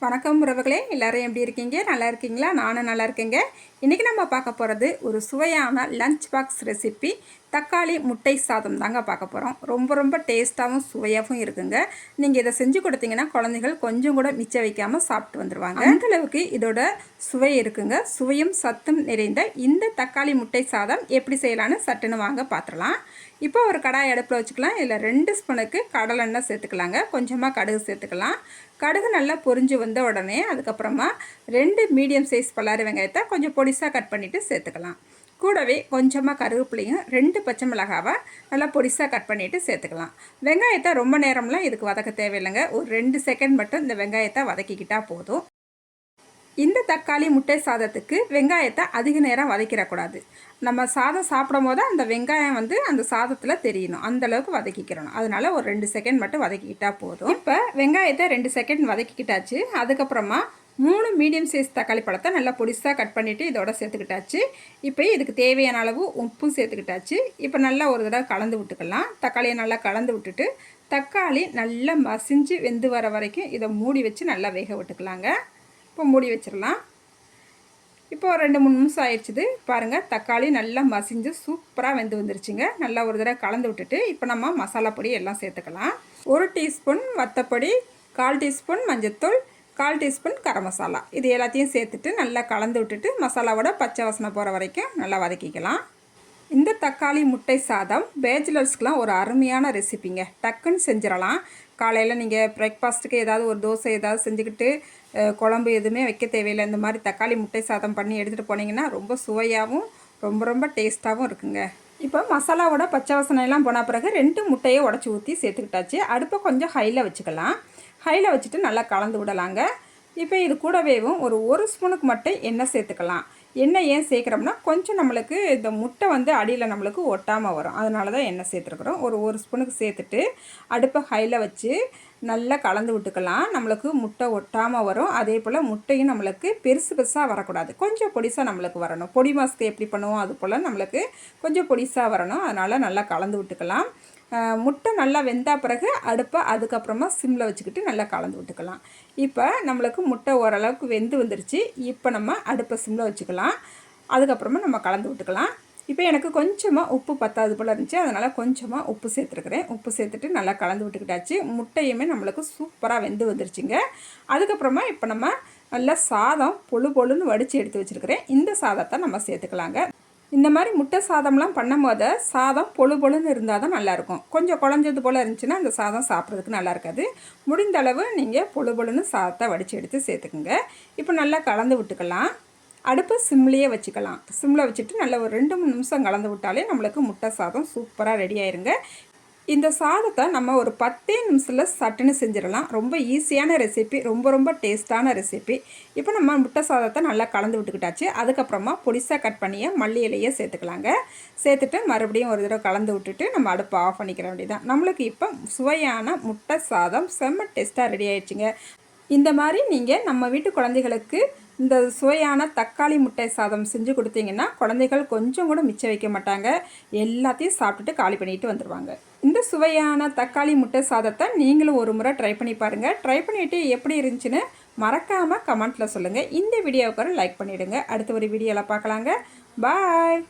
வணக்கம் உறவுகளே, எல்லாரும் எப்படி இருக்கீங்க? நல்லா இருக்கீங்களா? நானும் நல்லா இருக்கேங்க. இன்றைக்கி நம்ம பார்க்க போகிறது ஒரு சுவையான லஞ்ச் பாக்ஸ் ரெசிபி தக்காளி முட்டை சாதம் தாங்க பார்க்க போகிறோம். ரொம்ப டேஸ்ட்டாகவும் சுவையாகவும் இருக்குங்க. நீங்கள் இதை செஞ்சு கொடுத்தீங்கன்னா குழந்தைகள் கொஞ்சம் கூட மிச்சம் வைக்காமல் சாப்பிட்டு வந்துடுவாங்க. அந்தளவுக்கு இதோட சுவை இருக்குங்க. சுவையும் சத்தும் நிறைந்த இந்த தக்காளி முட்டை சாதம் எப்படி செய்யலான்னு சட்டுன்னு வாங்க பார்த்துடலாம். இப்போ ஒரு கடாய் அடுப்பில் வச்சுக்கலாம். இதில் 2 ஸ்பூனுக்கு கடலெண்ணெய் சேர்த்துக்கலாங்க. கொஞ்சமாக கடுகு சேர்த்துக்கலாம். கடுகு நல்லா பொரிஞ்சு வந்த உடனே அதுக்கப்புறமா 2 மீடியம் சைஸ் பல்லாரி வெங்காயத்தை கொஞ்சம் பொடிசாக கட் பண்ணிவிட்டு சேர்த்துக்கலாம். கூடவே கொஞ்சமாக கருவேப்பிலையும் 2 பச்சை மிளகாவை நல்லா பொடிசாக கட் பண்ணிவிட்டு சேர்த்துக்கலாம். வெங்காயத்தை ரொம்ப நேரம்லாம் இதுக்கு வதக்க தேவையில்லைங்க. ஒரு 2 செகண்ட் மட்டும் இந்த வெங்காயத்தை வதக்கிக்கிட்டால் போதும். இந்த தக்காளி முட்டை சாதத்துக்கு வெங்காயத்தை அதிக நேரம் வதக்கிடக்கூடாது. நம்ம சாதம் சாப்பிடும் போது அந்த வெங்காயம் அந்த சாதத்தில் தெரியணும், அந்தளவுக்கு வதக்கிக்கிறணும். அதனால் ஒரு 2 செகண்ட் மட்டும் வதக்கிக்கிட்டால் போதும். இப்போ வெங்காயத்தை 2 செகண்ட் வதக்கிக்கிட்டாச்சு. அதுக்கப்புறமா 3 மீடியம் சைஸ் தக்காளி பழத்தை நல்லா பொடிசாக கட் பண்ணிவிட்டு இதோட சேர்த்துக்கிட்டாச்சு. இப்போ இதுக்கு தேவையான அளவு உப்பும் சேர்த்துக்கிட்டாச்சு. இப்போ நல்லா ஒரு தடவை கலந்து விட்டுக்கலாம். தக்காளியை நல்லா கலந்து விட்டுட்டு தக்காளி நல்லா மசிஞ்சு வெந்து வர வரைக்கும் இதை மூடி வச்சு நல்லா வேக விட்டுக்கலாங்க. இப்போ மூடி வச்சிடலாம். இப்போ 2-3 நிமிஷம் ஆயிடுச்சுது பாருங்கள். தக்காளி நல்லா மசிஞ்சு சூப்பராக வெந்து வந்துருச்சுங்க. நல்லா ஒரு தடவை கலந்து விட்டுட்டு இப்போ நம்ம மசாலா பொடி எல்லாம் சேர்த்துக்கலாம். 1 டீஸ்பூன் வத்தப்பொடி, 1/4 டீஸ்பூன் மஞ்சத்தூள், 1/4 டீஸ்பூன் கரம் மசாலா, இது எல்லாத்தையும் சேர்த்துட்டு நல்லா கலந்து விட்டுட்டு மசாலாவோட பச்சை வாசனை போகிற வரைக்கும் நல்லா வதக்கிக்கலாம். இந்த தக்காளி முட்டை சாதம் பேச்சுலர்ஸ்க்கெலாம் ஒரு அருமையான ரெசிபிங்க. டக்குன்னு செஞ்சிடலாம். காலையில் நீங்கள் பிரேக்ஃபாஸ்ட்டுக்கு ஏதாவது ஒரு தோசை ஏதாவது செஞ்சுக்கிட்டு குழம்பு எதுவுமே வைக்க தேவையில்லை. இந்த மாதிரி தக்காளி முட்டை சாதம் பண்ணி எடுத்துகிட்டு போனீங்கன்னா ரொம்ப சுவையாகவும் ரொம்ப டேஸ்ட்டாகவும் இருக்குங்க. இப்போ மசாலாவோட பச்சை வாசனையெல்லாம் போன பிறகு 2 முட்டையை உடச்சி ஊற்றி சேர்த்துக்கிட்டாச்சு. அடுப்பை கொஞ்சம் ஹையில் வச்சுக்கலாம். ஹையில் வச்சுட்டு நல்லா கலந்து விடலாங்க. இப்போ இது கூடவேவும் ஒரு ஸ்பூனுக்கு மட்டும் எண்ணெய் சேர்த்துக்கலாம். எண்ணெய் ஏன் சேர்க்குறோம்னா கொஞ்சம் நம்மளுக்கு இந்த முட்டை அடியில் நம்மளுக்கு ஒட்டாமல் வரும். அதனால தான் எண்ணெய் சேர்த்துருக்குறோம். ஒரு ஸ்பூனுக்கு சேர்த்துட்டு அடுப்பை ஹையில் வச்சு நல்லா கலந்து விட்டுக்கலாம். நம்மளுக்கு முட்டை ஒட்டாமல் வரும். அதே போல் முட்டையும் நம்மளுக்கு பெருசாக வரக்கூடாது, கொஞ்சம் பொடிசாக நம்மளுக்கு வரணும். பொடி மாஸ்க்கு எப்படி பண்ணுவோம் அது போல் நம்மளுக்கு கொஞ்சம் பொடிசாக வரணும். அதனால் நல்லா கலந்து விட்டுக்கலாம். முட்டை நல்லா வெந்தா பிறகு அடுப்பை அதுக்கப்புறமா சிம்மில் வச்சுக்கிட்டு நல்லா கலந்து விட்டுக்கலாம். இப்போ நம்மளுக்கு முட்டை ஓரளவுக்கு வெந்து வந்துருச்சு. இப்போ நம்ம அடுப்பை சிம்மில் வச்சுக்கலாம். அதுக்கப்புறமா நம்ம கலந்து விட்டுக்கலாம். இப்போ எனக்கு கொஞ்சமாக உப்பு பத்தாது போல் இருந்துச்சு. அதனால் கொஞ்சமாக உப்பு சேர்த்துருக்குறேன். உப்பு சேர்த்துட்டு நல்லா கலந்து விட்டுக்கிட்டாச்சு. முட்டையுமே நம்மளுக்கு சூப்பராக வெந்து வந்துருச்சுங்க. அதுக்கப்புறமா இப்போ நம்ம நல்லா சாதம் பொழுன்னு வடித்து எடுத்து வச்சுருக்கிறேன். இந்த சாதத்தை நம்ம சேர்த்துக்கலாங்க. இந்த மாதிரி முட்டை சாதம்லாம் பண்ணும் போது சாதம் பொழுன்னு இருந்தால் தான் நல்லாயிருக்கும். கொஞ்சம் குழஞ்சது போல் இருந்துச்சுன்னா அந்த சாதம் சாப்பிட்றதுக்கு நல்லா இருக்காது. முடிந்த அளவு நீங்கள் பொழுன்னு சாதத்தை வடித்து எடுத்து சேர்த்துக்குங்க. இப்போ நல்லா கலந்து விட்டுக்கலாம். அடுப்பு சிம்லேயே வச்சுக்கலாம். சிம்மில் வச்சுட்டு நல்லா ஒரு 2-3 நிமிஷம் கலந்து விட்டாலே நம்மளுக்கு முட்டை சாதம் சூப்பராக ரெடி ஆயிருங்க. இந்த சாதத்தை நம்ம ஒரு 10 நிமிஷத்தில் சட்டுன்னு செஞ்சிடலாம். ரொம்ப ஈஸியான ரெசிபி, ரொம்ப டேஸ்ட்டான ரெசிபி. இப்போ நம்ம முட்டை சாதத்தை நல்லா கலந்து விட்டுக்கிட்டாச்சு. அதுக்கப்புறமா பொடிசாக கட் பண்ணிய மல்லி இலையை சேர்த்துக்கலாங்க. சேர்த்துட்டு மறுபடியும் ஒரு தடவை கலந்து விட்டுட்டு நம்ம அடுப்பை ஆஃப் பண்ணிக்கிற வேண்டியதான். நம்மளுக்கு இப்போ சுவையான முட்டை சாதம் செம்ம டேஸ்ட்டாக ரெடி ஆயிடுச்சுங்க. இந்த மாதிரி நீங்கள் நம்ம வீட்டு குழந்தைகளுக்கு இந்த சுவையான தக்காளி முட்டை சாதம் செஞ்சு கொடுத்தீங்கன்னா குழந்தைகள் கொஞ்சம் கூட மிச்சம் வைக்க மாட்டாங்க. எல்லாத்தையும் சாப்பிட்டுட்டு காலி பண்ணிட்டு வந்துடுவாங்க. இந்த சுவையான தக்காளி முட்டை சாதத்தை நீங்களும் ஒரு முறை ட்ரை பண்ணி பாருங்கள். ட்ரை பண்ணிவிட்டு எப்படி இருந்துச்சுன்னு மறக்காமல் கமெண்ட்டில் சொல்லுங்கள். இந்த வீடியோவுக்கு லைக் பண்ணிவிடுங்க. அடுத்த ஒரு வீடியோவில் பார்க்கலாங்க. பாய்.